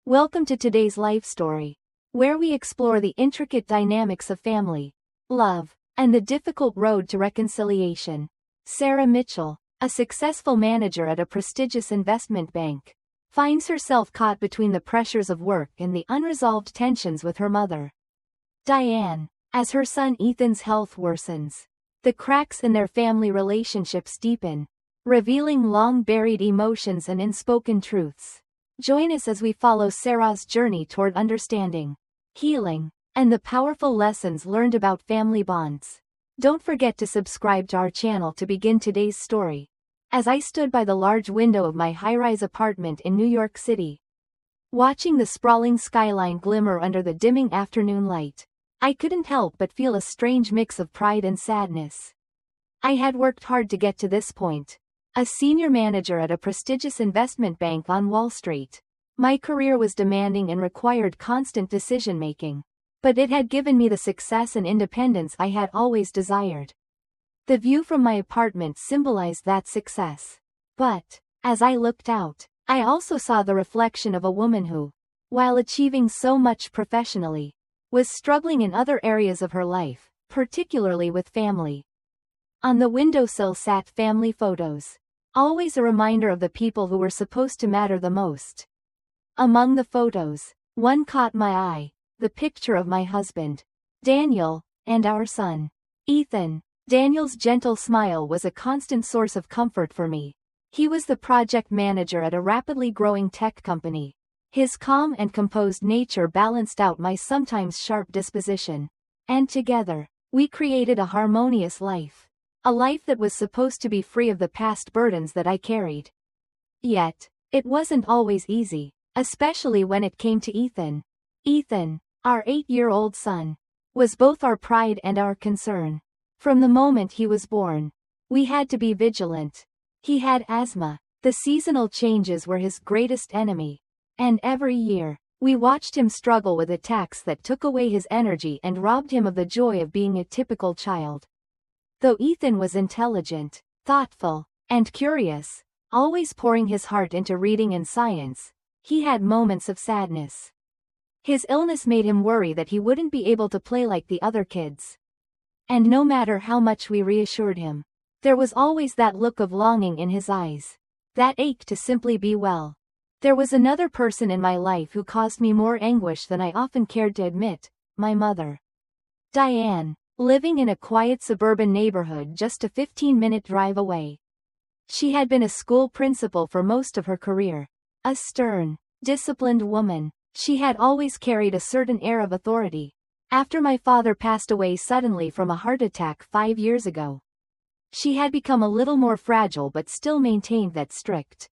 Welcome to today's life story, where we explore the intricate dynamics of family, love, and the difficult road to reconciliation. Sarah Mitchell, a successful manager at a prestigious investment bank, finds herself caught between the pressures of work and the unresolved tensions with her mother, Diane. As her son Ethan's health worsens, the cracks in their family relationships deepen, revealing long-buried emotions and unspoken truths. Join us as we follow Sarah's journey toward understanding, healing, and the powerful lessons learned about family bonds. Don't forget to subscribe to our channel to begin today's story. As I stood by the large window of my high-rise apartment in New York City, watching the sprawling skyline glimmer under the dimming afternoon light, I couldn't help but feel a strange mix of pride and sadness. I had worked hard to get to this point, a senior manager at a prestigious investment bank on Wall Street. My career was demanding and required constant decision-making, but it had given me the success and independence I had always desired. The view from my apartment symbolized that success. But, as I looked out, I also saw the reflection of a woman who, while achieving so much professionally, was struggling in other areas of her life, particularly with family. On the windowsill sat family photos, always a reminder of the people who were supposed to matter the most. Among the photos, one caught my eye, the picture of my husband, Daniel, and our son, Ethan. Daniel's gentle smile was a constant source of comfort for me. He was the project manager at a rapidly growing tech company. His calm and composed nature balanced out my sometimes sharp disposition, and together, we created a harmonious life. A life that was supposed to be free of the past burdens that I carried. Yet, it wasn't always easy, especially when it came to Ethan. Ethan, our 8-year-old son, was both our pride and our concern. From the moment he was born, we had to be vigilant. He had asthma, the seasonal changes were his greatest enemy, and every year, we watched him struggle with attacks that took away his energy and robbed him of the joy of being a typical child. Though Ethan was intelligent, thoughtful, and curious, always pouring his heart into reading and science, he had moments of sadness. His illness made him worry that he wouldn't be able to play like the other kids. And no matter how much we reassured him, there was always that look of longing in his eyes, that ache to simply be well. There was another person in my life who caused me more anguish than I often cared to admit, my mother. Diane, living in a quiet suburban neighborhood just a 15-minute drive away. She had been a school principal for most of her career. A stern, disciplined woman, she had always carried a certain air of authority. After my father passed away suddenly from a heart attack 5 years ago, she had become a little more fragile but still maintained that strict,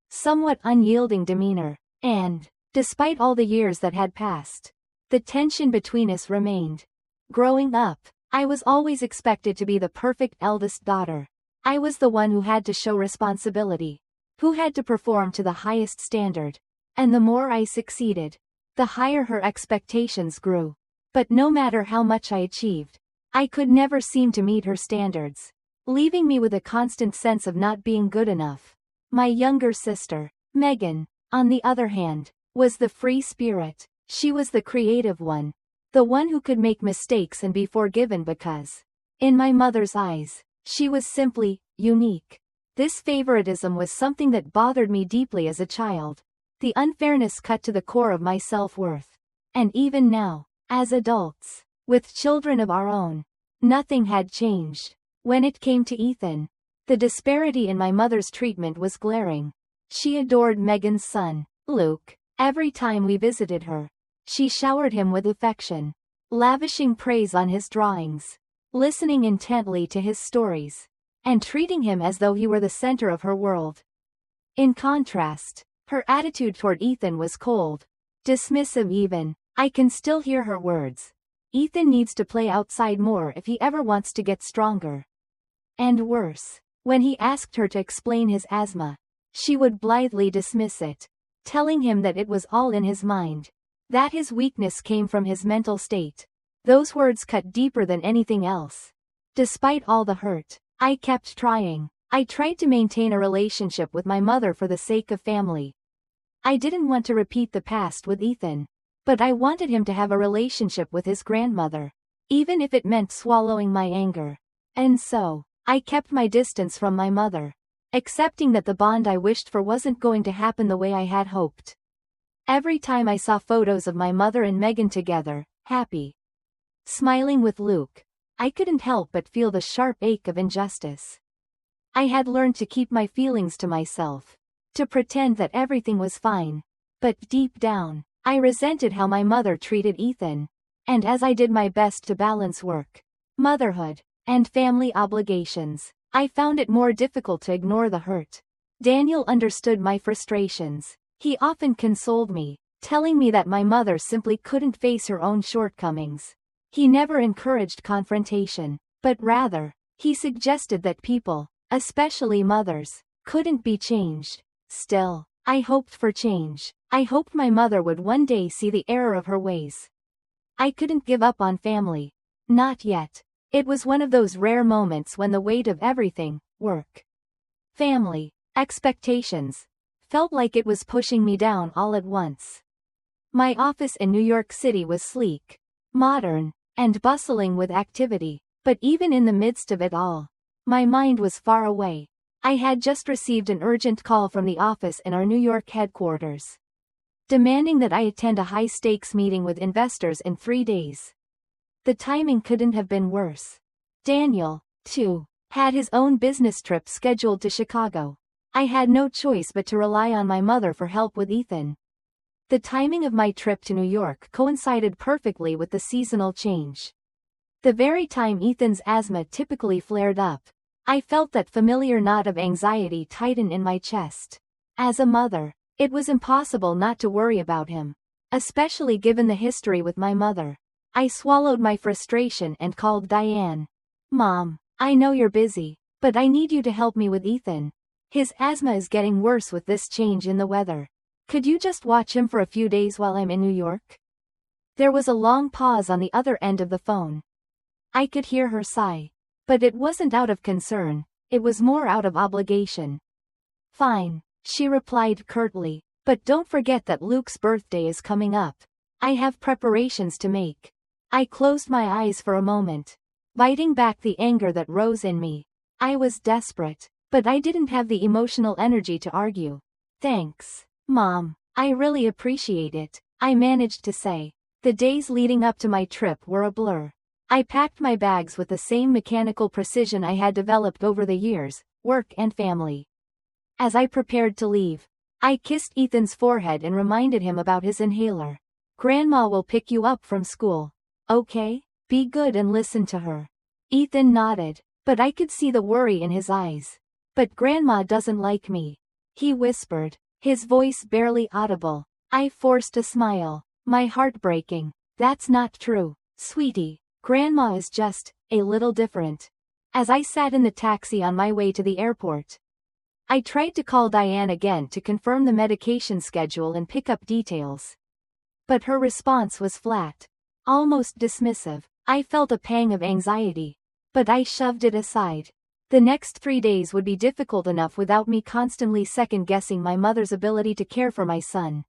somewhat unyielding demeanor. And, despite all the years that had passed, the tension between us remained. Growing up, I was always expected to be the perfect eldest daughter. I was the one who had to show responsibility, who had to perform to the highest standard. And the more I succeeded, the higher her expectations grew. But no matter how much I achieved, I could never seem to meet her standards, leaving me with a constant sense of not being good enough. My younger sister, Megan, on the other hand, was the free spirit. She was the creative one, the one who could make mistakes and be forgiven because, in my mother's eyes, she was simply unique. This favoritism was something that bothered me deeply as a child. The unfairness cut to the core of my self-worth. And even now, as adults, with children of our own, nothing had changed. When it came to Ethan, the disparity in my mother's treatment was glaring. She adored Megan's son, Luke. Every time we visited her, she showered him with affection, lavishing praise on his drawings, listening intently to his stories, and treating him as though he were the center of her world. In contrast, her attitude toward Ethan was cold, dismissive even. I can still hear her words. Ethan needs to play outside more if he ever wants to get stronger. And worse, when he asked her to explain his asthma, she would blithely dismiss it, telling him that it was all in his mind, that his weakness came from his mental state. Those words cut deeper than anything else. Despite all the hurt, I kept trying. I tried to maintain a relationship with my mother for the sake of family. I didn't want to repeat the past with Ethan. But I wanted him to have a relationship with his grandmother, even if it meant swallowing my anger. And so, I kept my distance from my mother, accepting that the bond I wished for wasn't going to happen the way I had hoped. Every time I saw photos of my mother and Megan together, happy, smiling with Luke, I couldn't help but feel the sharp ache of injustice. I had learned to keep my feelings to myself, to pretend that everything was fine. But deep down, I resented how my mother treated Ethan. And as I did my best to balance work, motherhood, and family obligations, I found it more difficult to ignore the hurt. Daniel understood my frustrations. He often consoled me, telling me that my mother simply couldn't face her own shortcomings. He never encouraged confrontation, but rather, he suggested that people, especially mothers, couldn't be changed. Still, I hoped for change. I hoped my mother would one day see the error of her ways. I couldn't give up on family. Not yet. It was one of those rare moments when the weight of everything, work, family, expectations, felt like it was pushing me down all at once. My office in New York City was sleek, modern, and bustling with activity, but even in the midst of it all, my mind was far away. I had just received an urgent call from the office in our New York headquarters, demanding that I attend a high-stakes meeting with investors in 3 days. The timing couldn't have been worse. Daniel, too, had his own business trip scheduled to Chicago. I had no choice but to rely on my mother for help with Ethan. The timing of my trip to New York coincided perfectly with the seasonal change. The very time Ethan's asthma typically flared up, I felt that familiar knot of anxiety tighten in my chest. As a mother, it was impossible not to worry about him, especially given the history with my mother. I swallowed my frustration and called Diane. "Mom, I know you're busy, but I need you to help me with Ethan. His asthma is getting worse with this change in the weather. Could you just watch him for a few days while I'm in New York?" There was a long pause on the other end of the phone. I could hear her sigh. But it wasn't out of concern, it was more out of obligation. "Fine," she replied curtly, "but don't forget that Luke's birthday is coming up. I have preparations to make." I closed my eyes for a moment, biting back the anger that rose in me. I was desperate, but I didn't have the emotional energy to argue. "Thanks, Mom. I really appreciate it," I managed to say. The days leading up to my trip were a blur. I packed my bags with the same mechanical precision I had developed over the years, work and family. As I prepared to leave, I kissed Ethan's forehead and reminded him about his inhaler. "Grandma will pick you up from school. Okay? Be good and listen to her." Ethan nodded, but I could see the worry in his eyes. "But Grandma doesn't like me," he whispered, his voice barely audible. I forced a smile, my heart breaking. "That's not true, sweetie. Grandma is just a little different." As I sat in the taxi on my way to the airport, I tried to call Diane again to confirm the medication schedule and pick up details. But her response was flat, almost dismissive. I felt a pang of anxiety, but I shoved it aside. The next 3 days would be difficult enough without me constantly second-guessing my mother's ability to care for my son.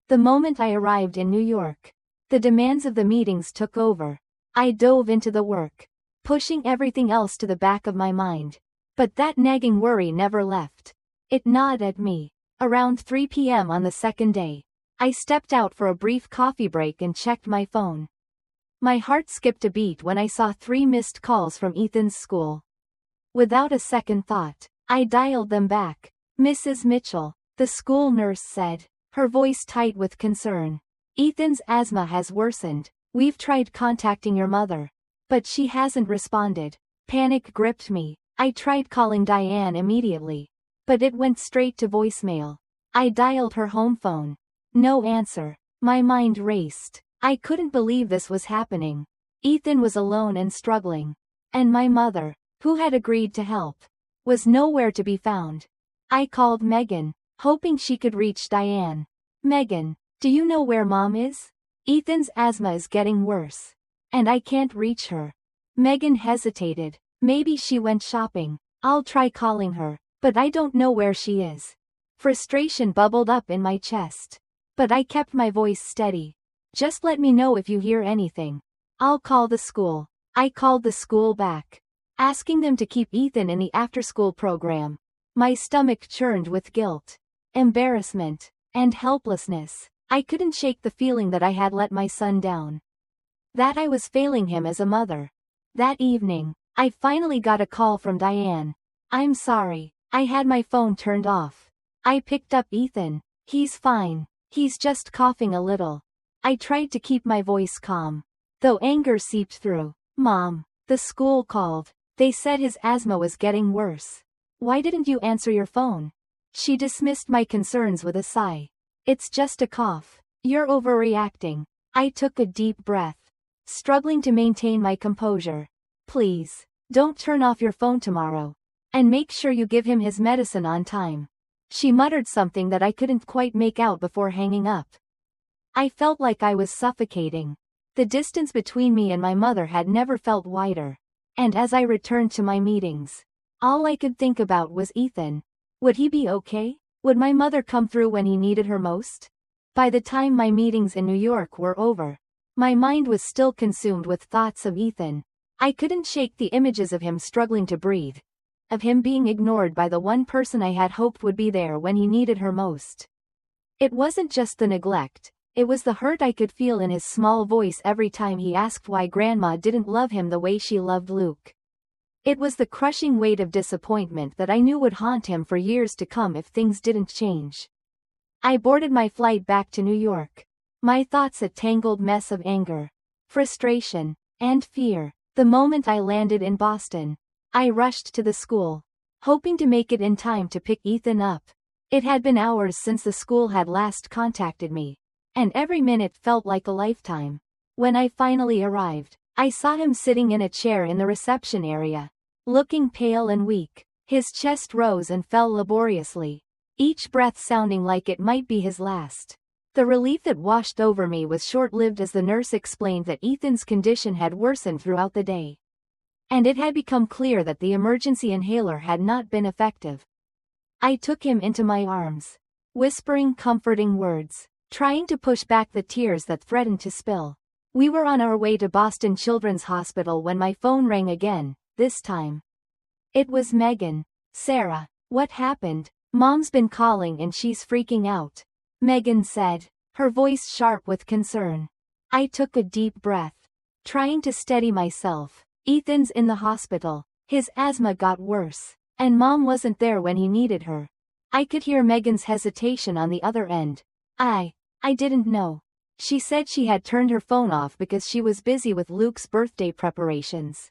The moment I arrived in New York, the demands of the meetings took over. I dove into the work, pushing everything else to the back of my mind. But that nagging worry never left. It gnawed at me. Around 3 p.m. on the second day, I stepped out for a brief coffee break and checked my phone. My heart skipped a beat when I saw 3 missed calls from Ethan's school. Without a second thought, I dialed them back. "Mrs. Mitchell," the school nurse said, her voice tight with concern. "Ethan's asthma has worsened. We've tried contacting your mother, but she hasn't responded." Panic gripped me. I tried calling Diane immediately, but it went straight to voicemail. I dialed her home phone. No answer. My mind raced. I couldn't believe this was happening. Ethan was alone and struggling. And my mother, who had agreed to help, was nowhere to be found. I called Megan, hoping she could reach Diane. "Megan, do you know where Mom is? Ethan's asthma is getting worse, and I can't reach her." Megan hesitated. "Maybe she went shopping. I'll try calling her, but I don't know where she is." Frustration bubbled up in my chest. But I kept my voice steady. Just let me know if you hear anything. I'll call the school. I called the school back, asking them to keep Ethan in the after-school program. My stomach churned with guilt, embarrassment, and helplessness. I couldn't shake the feeling that I had let my son down. That I was failing him as a mother. That evening, I finally got a call from Diane. I'm sorry, I had my phone turned off. I picked up Ethan. He's fine. He's just coughing a little. I tried to keep my voice calm, though anger seeped through. Mom, the school called. They said his asthma was getting worse. Why didn't you answer your phone? She dismissed my concerns with a sigh. It's just a cough. You're overreacting. I took a deep breath, struggling to maintain my composure. Please, don't turn off your phone tomorrow. And make sure you give him his medicine on time. She muttered something that I couldn't quite make out before hanging up. I felt like I was suffocating. The distance between me and my mother had never felt wider. And as I returned to my meetings, all I could think about was Ethan. Would he be okay? Would my mother come through when he needed her most? By the time my meetings in New York were over, my mind was still consumed with thoughts of Ethan. I couldn't shake the images of him struggling to breathe, of him being ignored by the one person I had hoped would be there when he needed her most. It wasn't just the neglect, it was the hurt I could feel in his small voice every time he asked why Grandma didn't love him the way she loved Luke. It was the crushing weight of disappointment that I knew would haunt him for years to come if things didn't change. I boarded my flight back to New York, my thoughts a tangled mess of anger, frustration, and fear. The moment I landed in Boston, I rushed to the school, hoping to make it in time to pick Ethan up. It had been hours since the school had last contacted me, and every minute felt like a lifetime. When I finally arrived, I saw him sitting in a chair in the reception area, looking pale and weak. His chest rose and fell laboriously, each breath sounding like it might be his last. The relief that washed over me was short-lived as the nurse explained that Ethan's condition had worsened throughout the day, and it had become clear that the emergency inhaler had not been effective. I took him into my arms, whispering comforting words, trying to push back the tears that threatened to spill. We were on our way to Boston Children's Hospital when my phone rang again, this time. It was Megan. Sarah, what happened? Mom's been calling and she's freaking out, Megan said, her voice sharp with concern. I took a deep breath, trying to steady myself. Ethan's in the hospital. His asthma got worse, and Mom wasn't there when he needed her. I could hear Megan's hesitation on the other end. I didn't know. She said she had turned her phone off because she was busy with Luke's birthday preparations.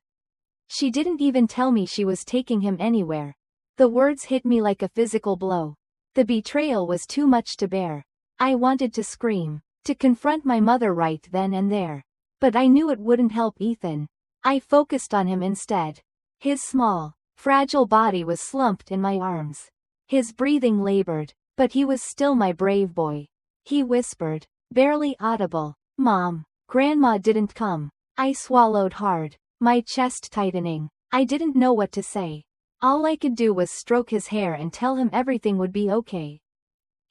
She didn't even tell me she was taking him anywhere. The words hit me like a physical blow. The betrayal was too much to bear. I wanted to scream, to confront my mother right then and there. But I knew it wouldn't help Ethan. I focused on him instead. His small, fragile body was slumped in my arms. His breathing labored, but he was still my brave boy. He whispered, barely audible, Mom, Grandma didn't come. I swallowed hard, my chest tightening. I didn't know what to say. All I could do was stroke his hair and tell him everything would be okay,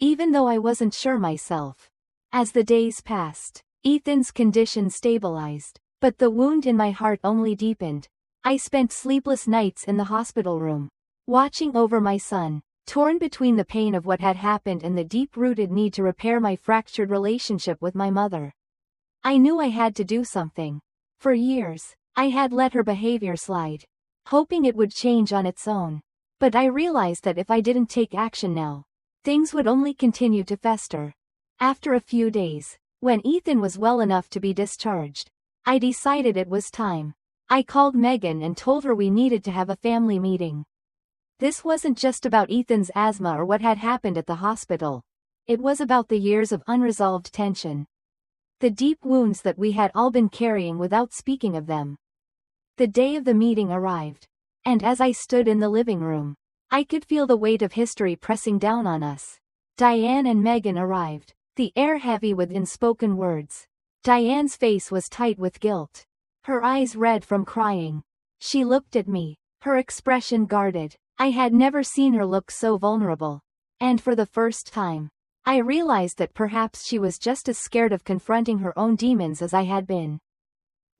even though I wasn't sure myself. As the days passed, Ethan's condition stabilized, but the wound in my heart only deepened. I spent sleepless nights in the hospital room, watching over my son, torn between the pain of what had happened and the deep-rooted need to repair my fractured relationship with my mother. I knew I had to do something. For years, I had let her behavior slide, hoping it would change on its own. But I realized that if I didn't take action now, things would only continue to fester. After a few days, when Ethan was well enough to be discharged, I decided it was time. I called Megan and told her we needed to have a family meeting. This wasn't just about Ethan's asthma or what had happened at the hospital. It was about the years of unresolved tension, the deep wounds that we had all been carrying without speaking of them. The day of the meeting arrived, and as I stood in the living room, I could feel the weight of history pressing down on us. Diane and Megan arrived, the air heavy with unspoken words. Diane's face was tight with guilt, her eyes red from crying. She looked at me, her expression guarded. I had never seen her look so vulnerable. And for the first time, I realized that perhaps she was just as scared of confronting her own demons as I had been.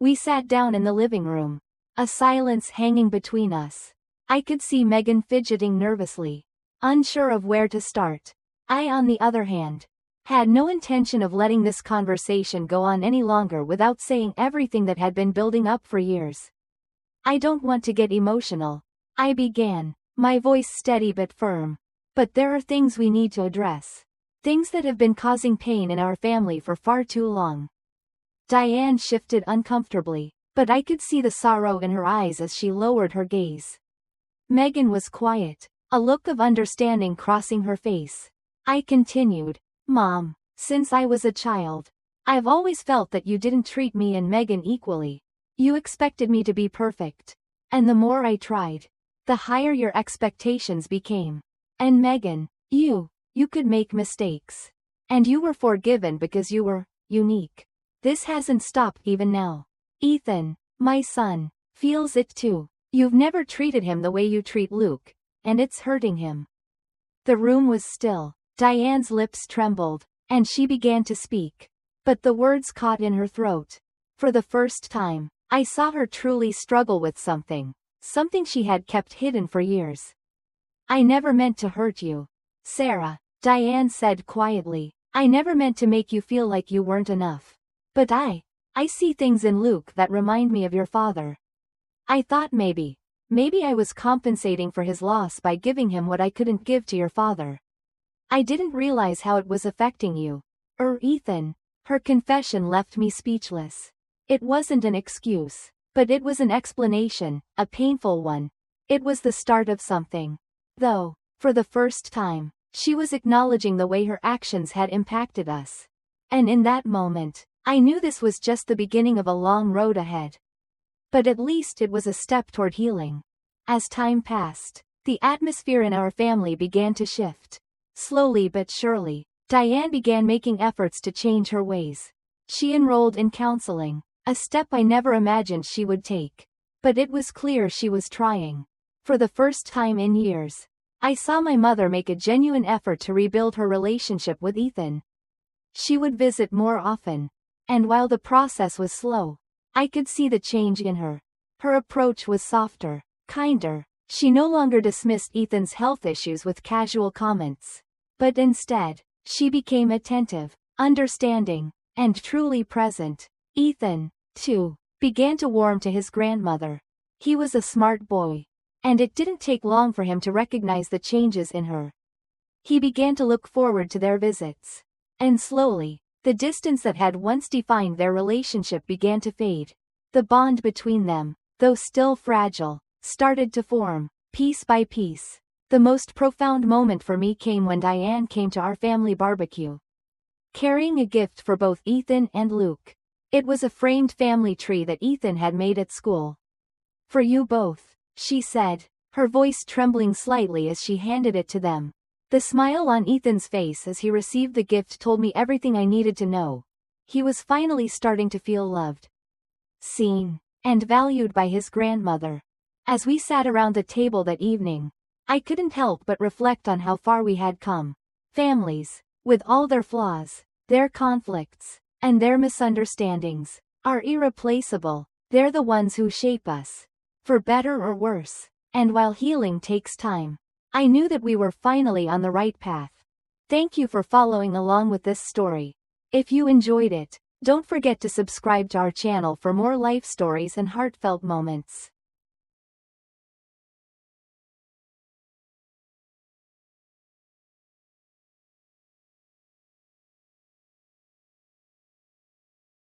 We sat down in the living room, a silence hanging between us. I could see Megan fidgeting nervously, unsure of where to start. I, on the other hand, had no intention of letting this conversation go on any longer without saying everything that had been building up for years. I don't want to get emotional, I began, my voice steady but firm. But there are things we need to address. Things that have been causing pain in our family for far too long. Diane shifted uncomfortably, but I could see the sorrow in her eyes as she lowered her gaze. Megan was quiet, a look of understanding crossing her face. I continued, Mom, since I was a child, I've always felt that you didn't treat me and Megan equally. You expected me to be perfect. And the more I tried, the higher your expectations became. And Megan, you could make mistakes. And you were forgiven because you were unique. This hasn't stopped even now. Ethan, my son, feels it too. You've never treated him the way you treat Luke, and it's hurting him. The room was still. Diane's lips trembled, and she began to speak. But the words caught in her throat. For the first time, I saw her truly struggle with something she had kept hidden for years. I never meant to hurt you, Sarah, Diane said quietly. I never meant to make you feel like you weren't enough. But I see things in Luke that remind me of your father. I thought maybe I was compensating for his loss by giving him what I couldn't give to your father. I didn't realize how it was affecting you. Ethan. Her confession left me speechless. It wasn't an excuse, but it was an explanation, a painful one. It was the start of something. Though, for the first time, she was acknowledging the way her actions had impacted us. And in that moment, I knew this was just the beginning of a long road ahead. But at least it was a step toward healing. As time passed, the atmosphere in our family began to shift. Slowly but surely, Diane began making efforts to change her ways. She enrolled in counseling, a step I never imagined she would take. But it was clear she was trying. For the first time in years, I saw my mother make a genuine effort to rebuild her relationship with Ethan. She would visit more often. And while the process was slow, I could see the change in her. Her approach was softer, kinder. She no longer dismissed Ethan's health issues with casual comments. But instead, she became attentive, understanding, and truly present. Ethan, too, began to warm to his grandmother. He was a smart boy. And it didn't take long for him to recognize the changes in her. He began to look forward to their visits. And slowly, the distance that had once defined their relationship began to fade. The bond between them, though still fragile, started to form, piece by piece. The most profound moment for me came when Diane came to our family barbecue, carrying a gift for both Ethan and Luke. It was a framed family tree that Ethan had made at school. For you both, she said, her voice trembling slightly as she handed it to them. The smile on Ethan's face as he received the gift told me everything I needed to know. He was finally starting to feel loved, seen, and valued by his grandmother. As we sat around the table that evening, I couldn't help but reflect on how far we had come. Families, with all their flaws, their conflicts, and their misunderstandings, are irreplaceable. They're the ones who shape us, for better or worse. And while healing takes time, I knew that we were finally on the right path. Thank you for following along with this story. If you enjoyed it, don't forget to subscribe to our channel for more life stories and heartfelt moments.